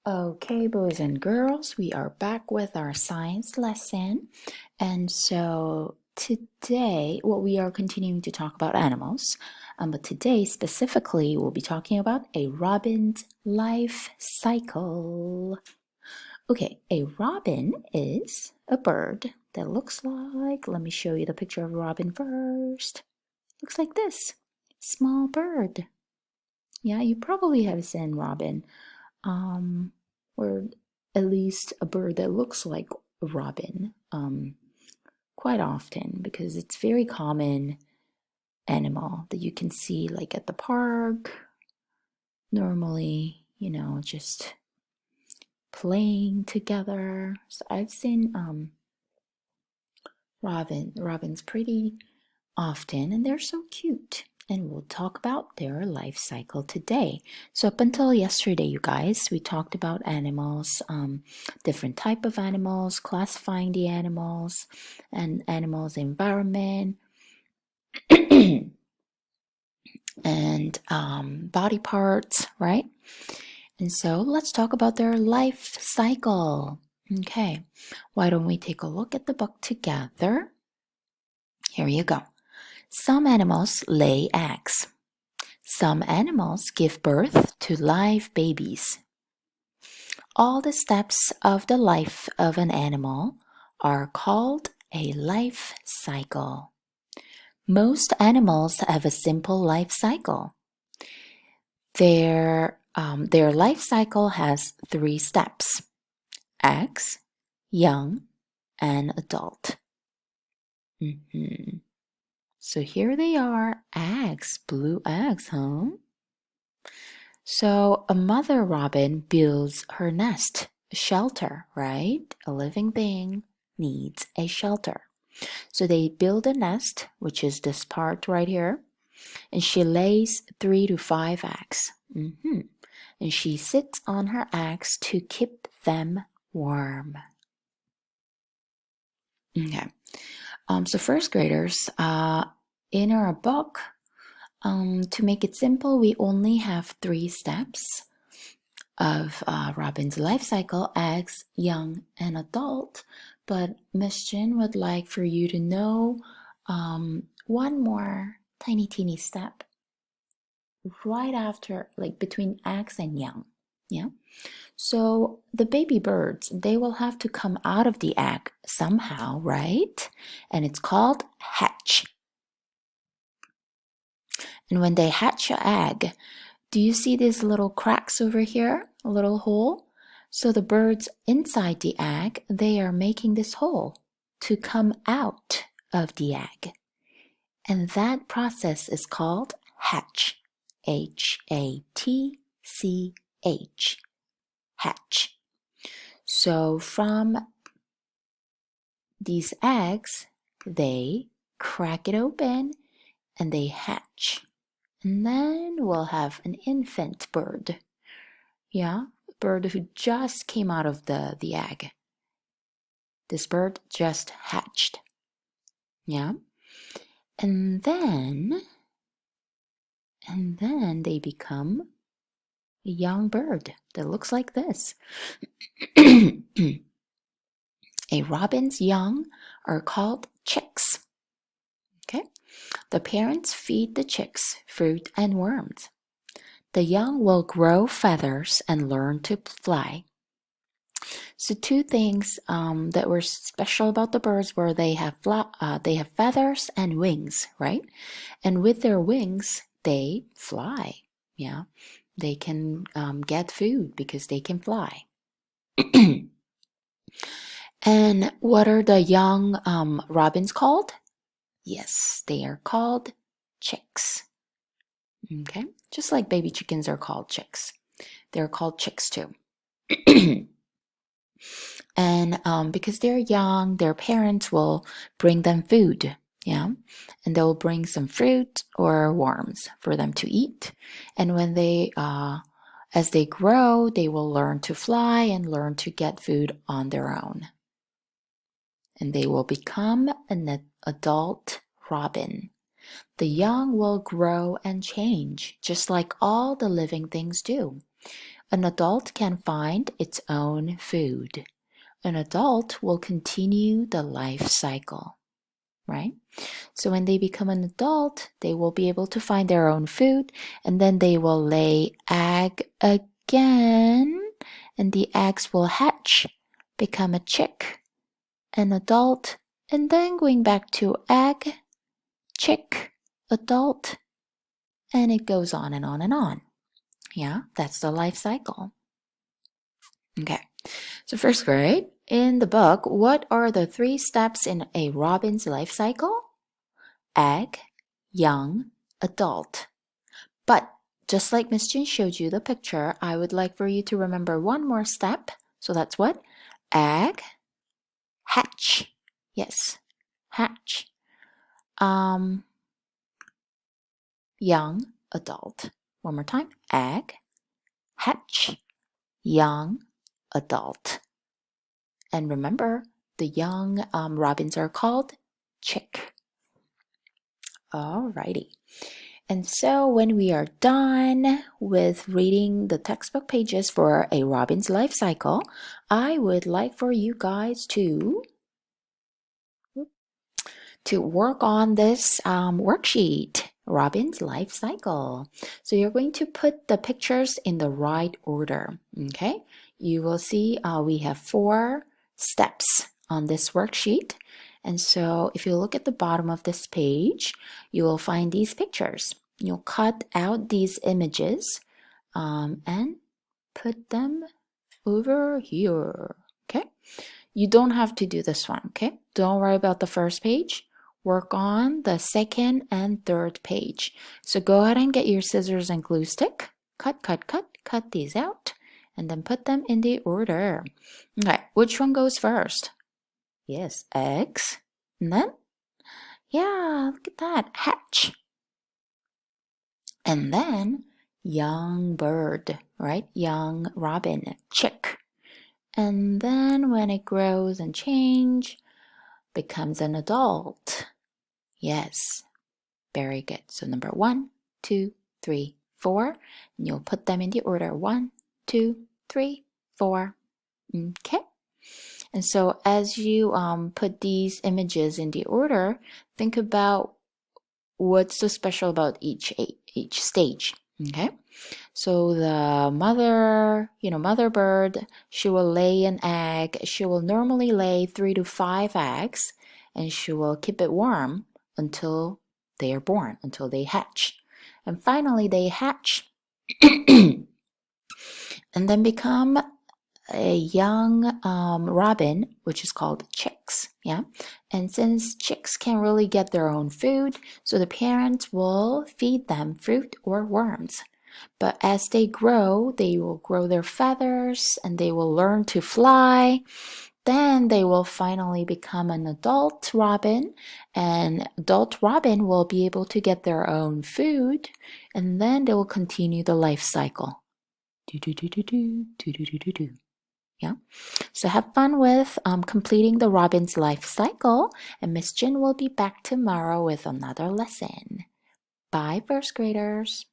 Okay, boys and girls, we are back with our science lesson. And so today, we are continuing to talk about animals, but today specifically, we'll be talking about a robin's life cycle. Okay, a robin is a bird that looks like, let me show you the picture of a robin first. Looks like this small bird. Yeah, you probably have seen robin. Or at least a bird that looks like a robin quite often because it's very common animal that you can see like at the park normally, just playing together. So I've seen robins pretty often, and they're so cute. And we'll talk about their life cycle today. So up until yesterday, you guys, we talked about animals, different type of animals, classifying the animals, and animals' environment, and body parts, right? And so let's talk about their life cycle. Okay, why don't we take a look at the book together? Here you go. Some animals lay eggs. Some animals give birth to live babies. All the steps of the life of an animal are called a life cycle. Most animals have a simple life cycle. Their life cycle has 3 steps: eggs, young, and adult. So here they are, eggs, blue eggs, huh? So a mother robin builds her nest, a shelter, right? A living being needs a shelter. So they build a nest, which is this part right here, and she lays 3 to 5 eggs. And she sits on her eggs to keep them warm. Okay. So first graders, in our book, to make it simple, we only have 3 steps of robin's life cycle: eggs, young, and adult. But Miss Jin would like for you to know one more tiny teeny step right after, like between eggs and young. Yeah. So the baby birds, they will have to come out of the egg somehow, right? And it's called hatch. And when they hatch an egg, do you see these little cracks over here? A little hole? So the birds inside the egg, they are making this hole to come out of the egg. And that process is called hatch. Hatch. Hatch. So from these eggs, they crack it open and they hatch. And then we'll have an infant bird. Yeah, a bird who just came out of the egg. This bird just hatched. Yeah. And then they become a young bird that looks like this. A robin's young are called chicks. Okay. The parents feed the chicks fruit and worms. The young will grow feathers and learn to fly. So 2 things that were special about the birds were they have feathers and wings, right? And with their wings, they fly. Yeah, they can get food because they can fly. And what are the young robins called? Yes, they are called chicks. Okay, just like baby chickens are called chicks. They're called chicks too. And because they're young, their parents will bring them food. Yeah, and they'll bring some fruit or worms for them to eat. And when as they grow, they will learn to fly and learn to get food on their own. And they will become an adult robin. The young will grow and change, just like all the living things do. An adult can find its own food. An adult will continue the life cycle, right? So when they become an adult, they will be able to find their own food, and then they will lay egg again, and the eggs will hatch, become a chick, an adult, and then going back to egg, chick, adult, and it goes on and on and on. Yeah, that's the life cycle. Okay, so first grade, in the book, what are the 3 steps in a robin's life cycle? Egg, young, adult. But just like Miss Jin showed you the picture, I would like for you to remember one more step. So that's what? Egg, hatch. Yes, hatch. Young, adult. One more time. Egg, hatch, young, adult. And remember, the young robins are called chick. Alrighty. And so when we are done with reading the textbook pages for a robin's life cycle, I would like for you guys to work on this worksheet, Robin's life cycle. So you're going to put the pictures in the right order, okay? You will see we have 4 steps on this worksheet. And so if you look at the bottom of this page, you will find these pictures. You'll cut out these images and put them over here, okay? You don't have to do this one, okay? Don't worry about the first page. Work on the second and third page. So go ahead and get your scissors and glue stick. Cut these out. And then put them in the order. Okay, which one goes first? Yes, eggs. And then, yeah, look at that, hatch. And then, young bird, right? Young robin, chick. And then when it grows and changes, becomes an adult. Yes, very good. So number 1, 2, 3, 4. And you'll put them in the order 1, 2, 3, 4. Okay. And so as you put these images in the order, think about what's so special about each stage. Okay. So the mother bird, she will lay an egg. She will normally lay 3 to 5 eggs, and she will keep it warm until they are born, until they hatch. And finally they hatch and then become a young robin, which is called chicks. Yeah. And since chicks can't really get their own food, so the parents will feed them fruit or worms. But as they will grow their feathers and they will learn to fly. Then they will finally become an adult robin, and adult robin will be able to get their own food, and then they will continue the life cycle. Yeah. So have fun with completing the robin's life cycle, and Miss Jin will be back tomorrow with another lesson. Bye, first graders.